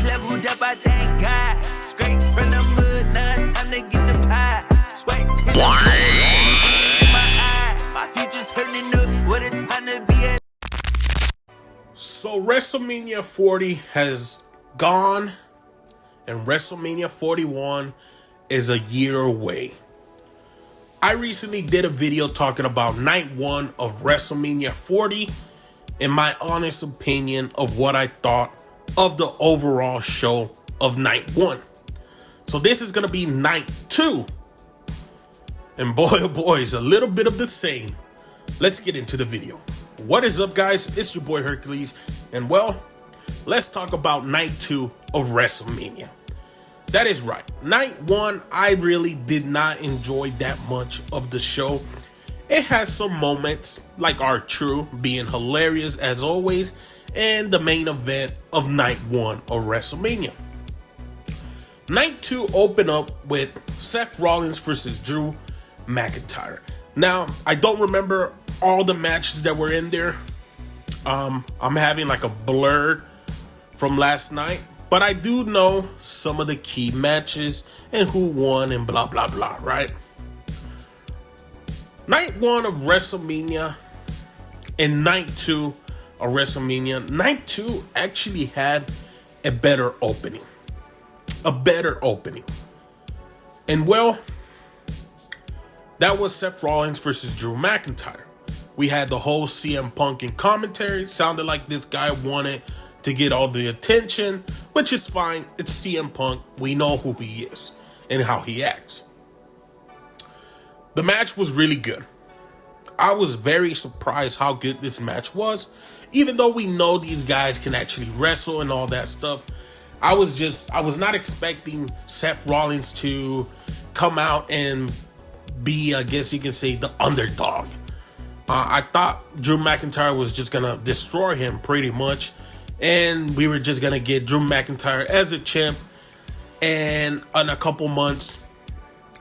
leveled up, I thank God. Straight from the mud, now it's time to get the pie. Sweat in the blood, in my eye. My future turning up, what it's time to be a. So WrestleMania 40 has gone, and WrestleMania 41 is a year away. I recently did a video talking about night one of WrestleMania 40 and my honest opinion of what I thought of the overall show of night one. So this is going to be night two. And boy, oh boy, it's a little bit of the same. Let's get into the video. What is up, guys? It's your boy Hercules. And well, let's talk about night two of WrestleMania. That is right. Night one, I really did not enjoy that much of the show. It has some moments like R-Truth being hilarious as always, and the main event of night one of WrestleMania. Night two opened up with Seth Rollins versus Drew McIntyre. Now, I don't remember all the matches that were in there. I'm having like a blur from last night. But I do know some of the key matches and who won and blah, blah, blah, right? Night one of WrestleMania and night two of WrestleMania. Night two actually had a better opening. And well, that was Seth Rollins versus Drew McIntyre. We had the whole CM Punk in commentary. Sounded like this guy wanted to get all the attention, which is fine. It's CM Punk. We know who he is and how he acts. The match was really good. I was very surprised how good this match was. Even though we know these guys can actually wrestle and all that stuff, I was not expecting Seth Rollins to come out and be, I guess you can say, the underdog. I thought Drew McIntyre was just going to destroy him pretty much. And we were just going to get Drew McIntyre as a champ. And in a couple months,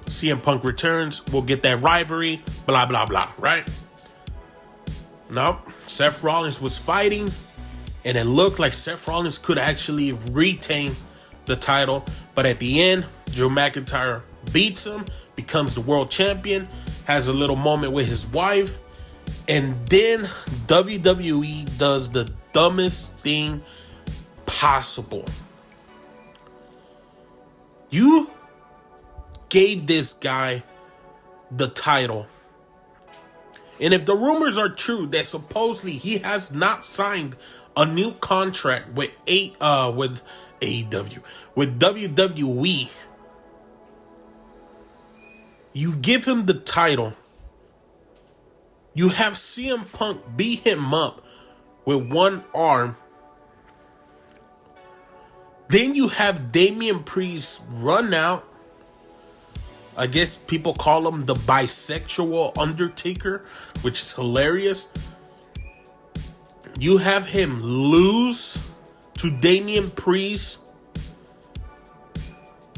CM Punk returns. We'll get that rivalry. Blah, blah, blah. Right? Nope. Seth Rollins was fighting. And it looked like Seth Rollins could actually retain the title. But at the end, Drew McIntyre beats him. Becomes the world champion. Has a little moment with his wife. And then WWE does the dumbest thing possible. You gave this guy the title. And if the rumors are true that supposedly he has not signed a new contract with WWE, you give him the title. You have CM Punk beat him up with one arm. Then you have Damian Priest run out. I guess people call him the bisexual Undertaker, which is hilarious. You have him lose to Damian Priest.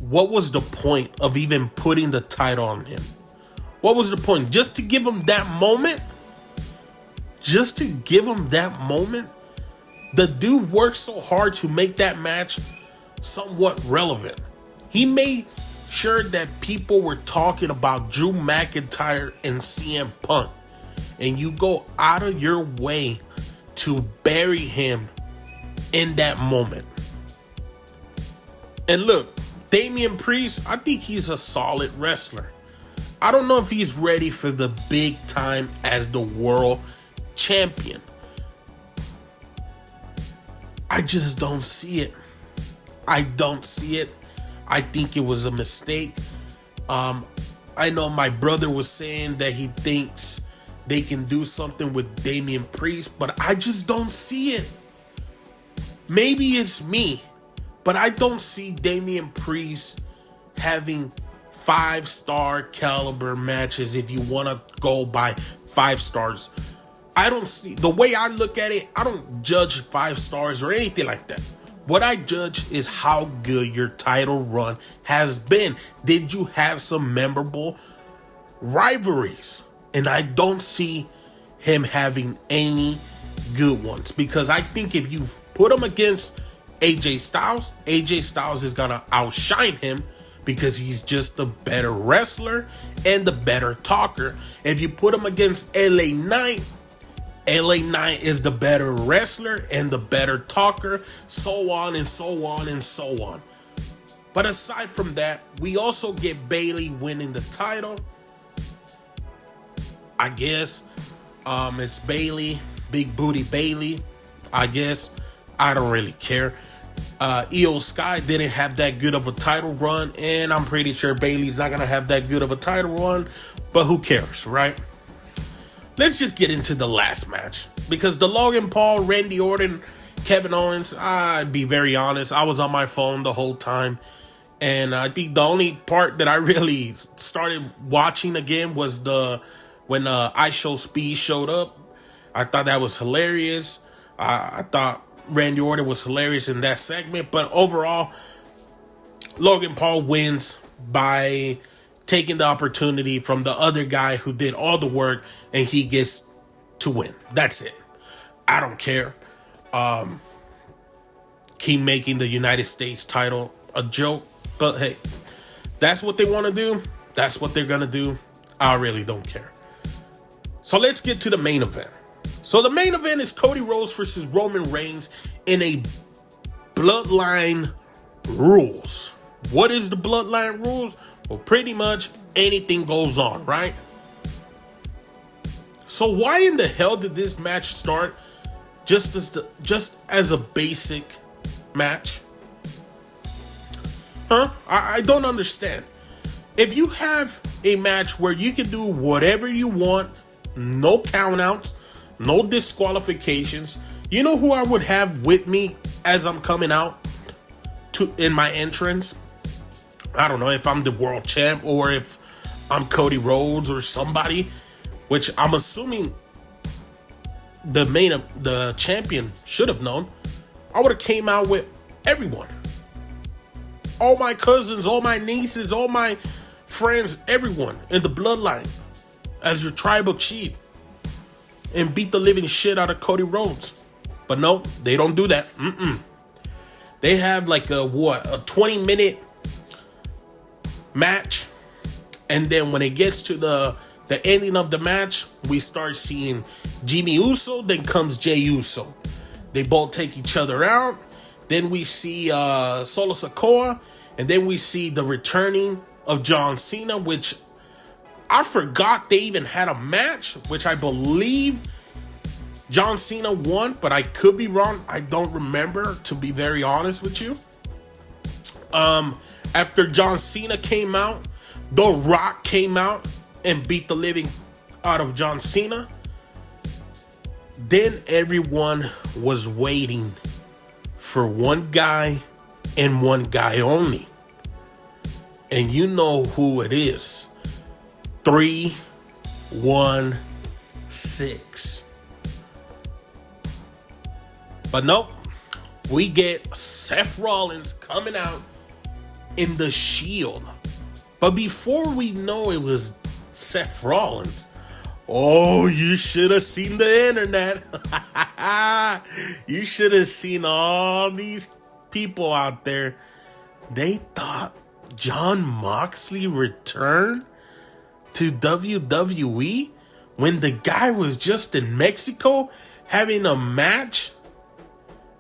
What was the point of even putting the title on him? What was the point? Just to give him that moment? Just to give him that moment? The dude worked so hard to make that match somewhat relevant. He made sure that people were talking about Drew McIntyre and CM Punk. And you go out of your way to bury him in that moment. And look, Damian Priest, I think he's a solid wrestler. I don't know if he's ready for the big time as the world champion. I just don't see it. I don't see it. I think it was a mistake. I know my brother was saying that he thinks they can do something with Damian Priest, but I just don't see it. Maybe it's me, but I don't see Damian Priest having 5-star caliber matches if you want to go by 5 stars. I don't see, the way I look at it, I don't judge 5 stars or anything like that. What I judge is how good your title run has been. Did you have some memorable rivalries? And I don't see him having any good ones, because I think if you put him against AJ Styles. AJ Styles is gonna outshine him because he's just the better wrestler and the better talker. If you put him against LA Knight is the better wrestler and the better talker, so on and so on and so on. But aside from that, we also get Bayley winning the title. I guess it's Bayley, Big Booty Bayley. I guess I don't really care. Io Sky didn't have that good of a title run, and I'm pretty sure Bayley's not gonna have that good of a title run. But who cares, right? Let's just get into the last match, because the Logan Paul, Randy Orton, Kevin Owens, I'd be very honest, I was on my phone the whole time, and I think the only part that I really started watching again was when I Show Speed showed up. I thought that was hilarious. I thought Randy Orton was hilarious in that segment, but overall, Logan Paul wins by taking the opportunity from the other guy who did all the work, and he gets to win. That's it. I don't care. Keep making the United States title a joke, but hey, that's what they want to do. That's what they're gonna do. I really don't care. So let's get to the main event. So the main event is Cody Rhodes versus Roman Reigns in a Bloodline rules. What is the Bloodline rules? Well, pretty much anything goes on, right? So why in the hell did this match start just as a basic match? I don't understand. If you have a match where you can do whatever you want, no countouts, no disqualifications, you know who I would have with me as I'm coming out in my entrance? I don't know if I'm the world champ or if I'm Cody Rhodes or somebody, which I'm assuming the champion should have known. I would have came out with everyone. All my cousins, all my nieces, all my friends, everyone in the bloodline as your tribal chief and beat the living shit out of Cody Rhodes. But no, they don't do that. They have like a 20-minute match, and then when it gets to the ending of the match, we start seeing Jimmy Uso, then comes Jey Uso. They both take each other out. Then we see Solo Sikoa, and then we see the returning of John Cena, which I forgot they even had a match, which I believe John Cena won, but I could be wrong. I don't remember, to be very honest with you. After John Cena came out, The Rock came out and beat the living out of John Cena. Then everyone was waiting for one guy and one guy only. And you know who it is. 3-1-6. But nope. We get Seth Rollins coming out in the Shield. But before we know it was Seth Rollins, oh, you should have seen the internet. You should have seen all these people out there. They thought Jon Moxley returned to WWE when the guy was just in Mexico having a match.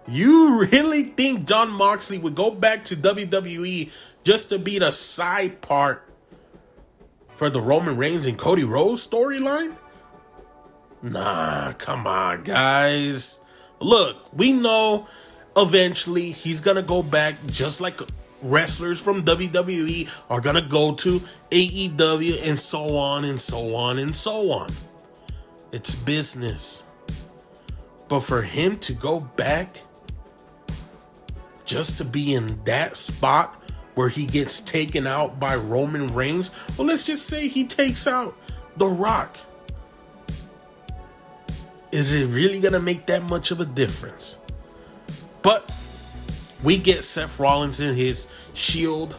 You really think Jon Moxley would go back to WWE just to be the side part for the Roman Reigns and Cody Rhodes storyline? Nah, come on, guys. Look, we know eventually he's gonna go back, just like wrestlers from WWE are gonna go to AEW, and so on and so on and so on. It's business. But for him to go back just to be in that spot where he gets taken out by Roman Reigns, well, let's just say he takes out The Rock. Is it really gonna make that much of a difference? But we get Seth Rollins in his Shield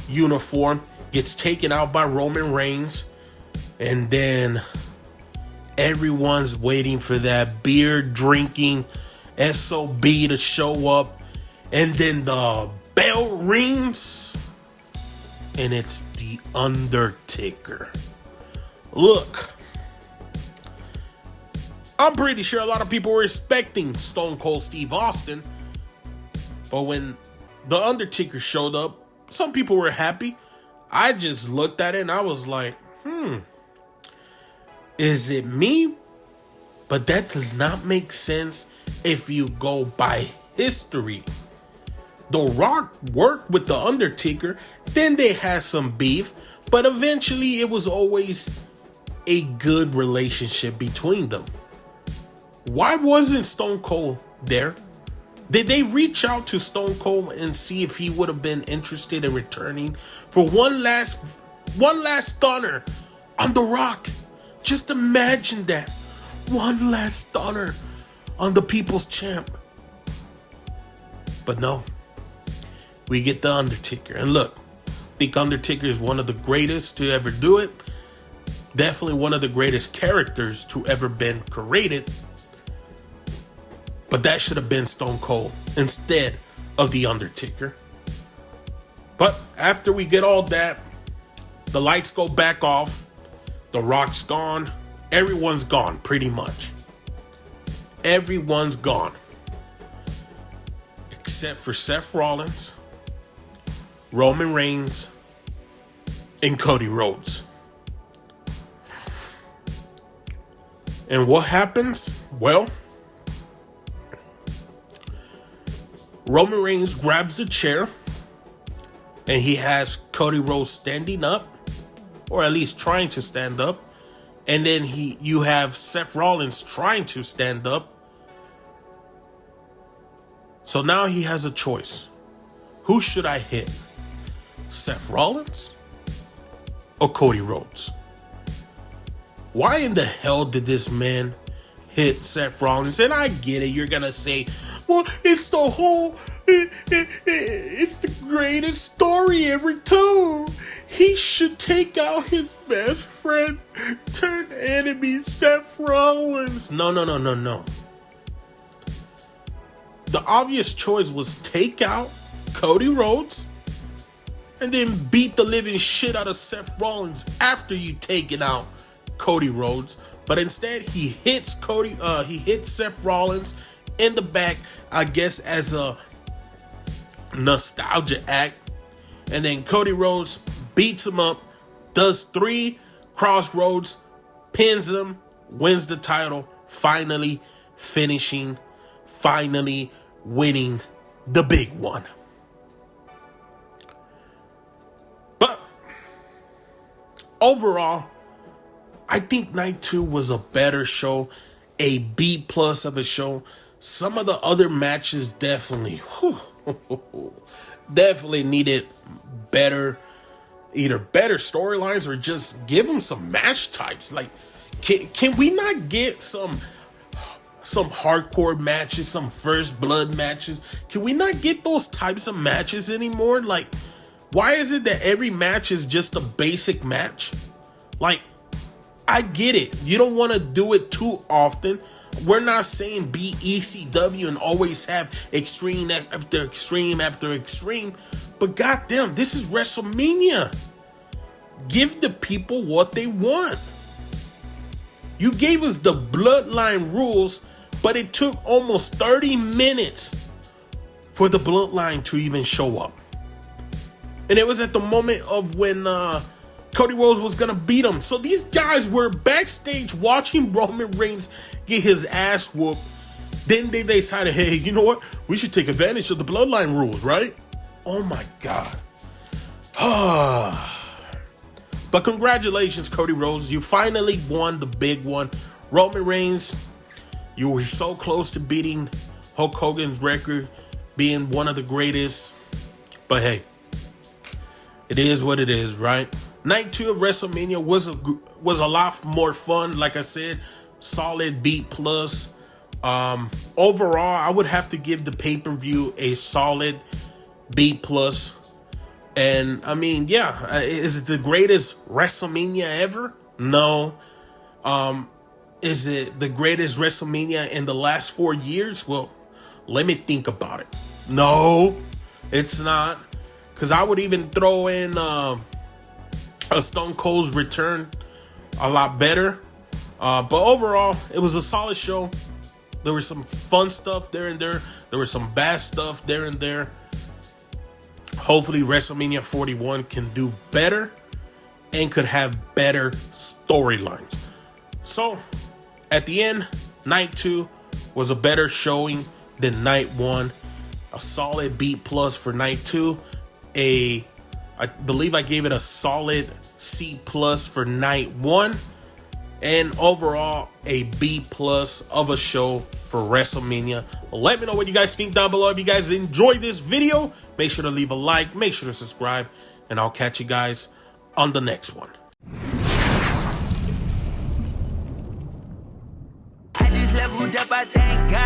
uniform, gets taken out by Roman Reigns, and then everyone's waiting for that beer drinking SOB to show up And then the bell rings, and it's the Undertaker. Look, I'm pretty sure a lot of people were expecting Stone Cold Steve Austin, but when the Undertaker showed up, some people were happy. I just looked at it and I was like, is it me? But that does not make sense if you go by history. The Rock worked with the Undertaker, then they had some beef, but eventually it was always a good relationship between them. Why wasn't Stone Cold there? Did they reach out to Stone Cold and see if he would have been interested in returning for one last stunner on The Rock? Just imagine that. One last stunner on the People's Champ. But no. We get the Undertaker. And look, I think Undertaker is one of the greatest to ever do it. Definitely one of the greatest characters to ever been created. But that should have been Stone Cold instead of the Undertaker. But after we get all that, the lights go back off. The Rock's gone. Everyone's gone, pretty much. Everyone's gone. Except for Seth Rollins, Roman Reigns, and Cody Rhodes. And what happens? Well, Roman Reigns grabs the chair and he has Cody Rhodes standing up, or at least trying to stand up. And then you have Seth Rollins trying to stand up. So now he has a choice. Who should I hit? Seth Rollins or Cody Rhodes? Why in the hell did this man hit Seth Rollins? And I get it. You're going to say, well, it's the whole... It's the greatest story ever told. He should take out his best friend, turn enemy Seth Rollins. No. The obvious choice was take out Cody Rhodes and then beat the living shit out of Seth Rollins after you taken out Cody Rhodes. But instead, he hits Seth Rollins in the back, I guess, as a nostalgia act. And then Cody Rhodes beats him up, does 3 crossroads, pins him, wins the title, finally winning the big one. But overall, I think night 2 was a better show, a B+ of a show. Some of the other matches definitely needed either better storylines or just give them some match types. Like, can we not get some hardcore matches, some first blood matches? Can we not get those types of matches anymore? Like, why is it that every match is just a basic match? Like, I get it. You don't want to do it too often. We're not saying be ECW and always have extreme after extreme after extreme. But goddamn, this is WrestleMania. Give the people what they want. You gave us the Bloodline rules, but it took almost 30 minutes for the Bloodline to even show up. And it was at the moment of when Cody Rhodes was going to beat him. So these guys were backstage watching Roman Reigns get his ass whooped. Then they decided, hey, you know what? We should take advantage of the Bloodline rules, right? Oh my God. But congratulations, Cody Rhodes. You finally won the big one. Roman Reigns, you were so close to beating Hulk Hogan's record, being one of the greatest. But hey, it is what it is, right? Night 2 of WrestleMania was a lot more fun. Like I said, solid B+. Overall, I would have to give the pay-per-view a solid B+. And I mean, yeah, is it the greatest WrestleMania ever? No. Is it the greatest WrestleMania in the last 4 years? Well, let me think about it. No, it's not. Because I would even throw in a Stone Cold's return a lot better. But overall, it was a solid show. There was some fun stuff there and there. There was some bad stuff there and there. Hopefully, WrestleMania 41 can do better and could have better storylines. So, at the end, night 2 was a better showing than night 1. A solid B+ for night 2. I believe I gave it a solid C+ for night 1. And overall, a B+ of a show for WrestleMania. Let me know what you guys think down below. If you guys enjoyed this video, make sure to leave a like, make sure to subscribe, and I'll catch you guys on the next one. I just leveled up, I thank God.